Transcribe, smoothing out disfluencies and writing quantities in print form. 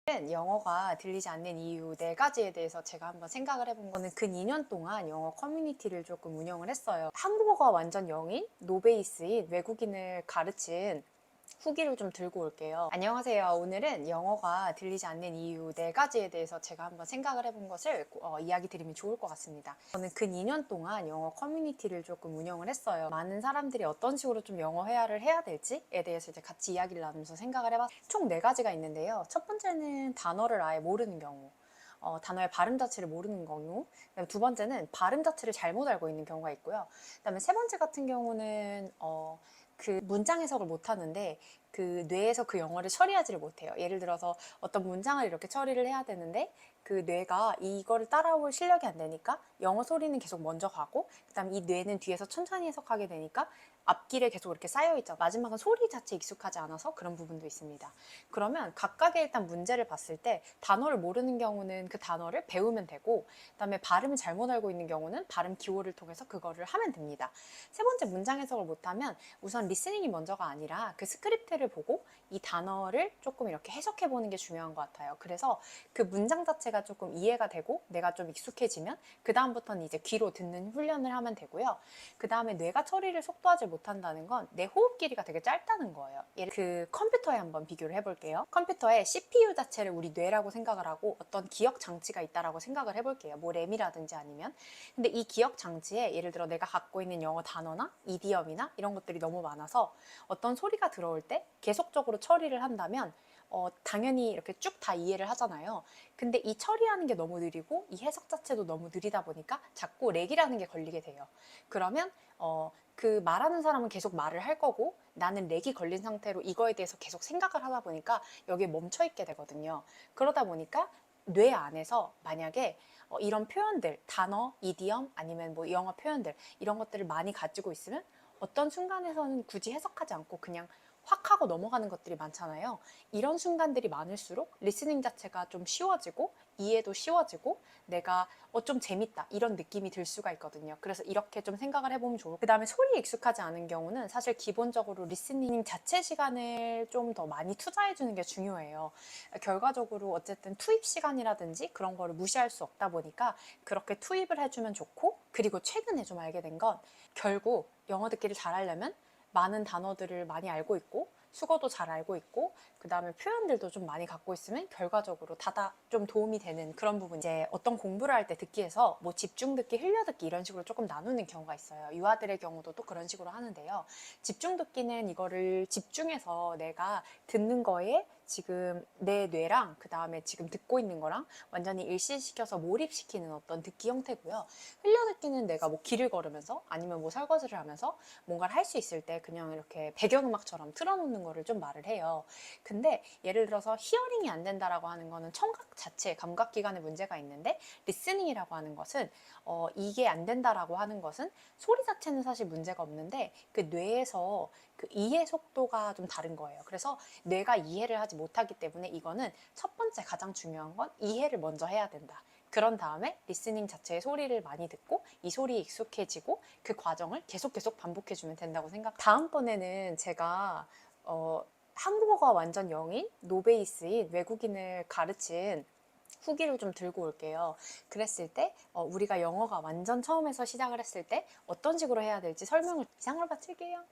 영어가 들리지 않는 이유 4가지에 대해서 제가 한번 생각을 해본 거는 근 2년 동안 영어 커뮤니티를 조금 운영을 했어요. 한국어가 완전 0인, 노베이스인 외국인을 가르친 후기를 좀 들고 올게요. 안녕하세요. 오늘은 영어가 들리지 않는 이유 4가지에 대해서 제가 한번 생각을 해본 것을 이야기 드리면 좋을 것 같습니다. 저는 근 2년 동안 영어 커뮤니티를 조금 운영을 했어요. 많은 사람들이 어떤 식으로 좀 영어 회화를 해야 될지에 대해서 이제 같이 이야기를 나누면서 생각을 해봤어요. 총 4가지가 있는데요. 첫 번째는 단어를 아예 모르는 경우. 단어의 발음 자체를 모르는 경우. 그다음에 두 번째는 발음 자체를 잘못 알고 있는 경우가 있고요. 그다음에 세 번째 같은 경우는 그 문장 해석을 못 하는데 그 뇌에서 그 영어를 처리하지를 못해요. 예를 들어서 어떤 문장을 이렇게 처리를 해야 되는데 그 뇌가 이거를 따라올 실력이 안 되니까 영어 소리는 계속 먼저 가고 그다음 이 뇌는 뒤에서 천천히 해석하게 되니까 앞길에 계속 이렇게 쌓여있죠. 마지막은 소리 자체 익숙하지 않아서 그런 부분도 있습니다. 그러면 각각의 일단 문제를 봤을 때 단어를 모르는 경우는 그 단어를 배우면 되고 그다음에 발음을 잘못 알고 있는 경우는 발음 기호를 통해서 그거를 하면 됩니다. 세 번째 문장 해석을 못하면 우선 리스닝이 먼저가 아니라 그 스크립트를 보고 이 단어를 조금 이렇게 해석해 보는 게 중요한 것 같아요. 그래서 그 문장 자체가 조금 이해가 되고 내가 좀 익숙해지면 그 다음부터는 이제 귀로 듣는 훈련을 하면 되고요. 그 다음에 뇌가 처리를 속도하지 못한다는 건 내 호흡 길이가 되게 짧다는 거예요. 그 컴퓨터에 한번 비교를 해볼게요. 컴퓨터에 CPU 자체를 우리 뇌라고 생각을 하고 어떤 기억 장치가 있다라고 생각을 해볼게요. 뭐 램이라든지 아니면. 근데 이 기억 장치에 예를 들어 내가 갖고 있는 영어 단어나 이디엄이나 이런 것들이 너무 많아서 어떤 소리가 들어올 때 계속적으로 처리를 한다면 당연히 이렇게 쭉 다 이해를 하잖아요. 근데 이 처리하는 게 너무 느리고 이 해석 자체도 너무 느리다 보니까 자꾸 렉이라는 게 걸리게 돼요. 그러면 그 말하는 사람은 계속 말을 할 거고 나는 렉이 걸린 상태로 이거에 대해서 계속 생각을 하다 보니까 여기에 멈춰 있게 되거든요. 그러다 보니까 뇌 안에서 만약에 이런 표현들, 단어, 이디엄 아니면 뭐 영어 표현들 이런 것들을 많이 가지고 있으면 어떤 순간에서는 굳이 해석하지 않고 그냥 확 하고 넘어가는 것들이 많잖아요. 이런 순간들이 많을수록 리스닝 자체가 좀 쉬워지고 이해도 쉬워지고 내가 좀 재밌다 이런 느낌이 들 수가 있거든요. 그래서 이렇게 좀 생각을 해보면 좋을 그 다음에 소리에 익숙하지 않은 경우는 사실 기본적으로 리스닝 자체 시간을 좀 더 많이 투자해주는 게 중요해요. 결과적으로 어쨌든 투입 시간이라든지 그런 거를 무시할 수 없다 보니까 그렇게 투입을 해주면 좋고 그리고 최근에 좀 알게 된 건 결국 영어 듣기를 잘하려면 많은 단어들을 많이 알고 있고 수거도 잘 알고 있고 그 다음에 표현들도 좀 많이 갖고 있으면 결과적으로 다다 좀 도움이 되는 그런 부분. 이제 어떤 공부를 할 때 듣기에서 뭐 집중 듣기, 흘려 듣기 이런 식으로 조금 나누는 경우가 있어요. 유아들의 경우도 또 그런 식으로 하는데요. 집중 듣기는 이거를 집중해서 내가 듣는 거에 지금 내 뇌랑 그 다음에 지금 듣고 있는 거랑 완전히 일시시켜서 몰입시키는 어떤 듣기 형태고요. 흘려듣기는 내가 뭐 길을 걸으면서 아니면 뭐 설거지를 하면서 뭔가를 할 수 있을 때 그냥 이렇게 배경음악처럼 틀어놓는 거를 좀 말을 해요. 근데 예를 들어서 히어링이 안 된다라고 하는 거는 청각 자체, 감각기관에 문제가 있는데 리스닝이라고 하는 것은 이게 안 된다라고 하는 것은 소리 자체는 사실 문제가 없는데 그 뇌에서 그 이해 속도가 좀 다른 거예요. 그래서 뇌가 이해를 하지 못하기 때문에 이거는 첫 번째 가장 중요한 건 이해를 먼저 해야 된다. 그런 다음에 리스닝 자체의 소리를 많이 듣고 이 소리에 익숙해지고 그 과정을 계속 반복해주면 된다고 생각. 다음번에는 제가 한국어가 완전 0인, 노베이스인 외국인을 가르친 후기를 좀 들고 올게요. 그랬을 때 우리가 영어가 완전 처음에서 시작을 했을 때 어떤 식으로 해야 될지 설명을 이상으로 마칠게요.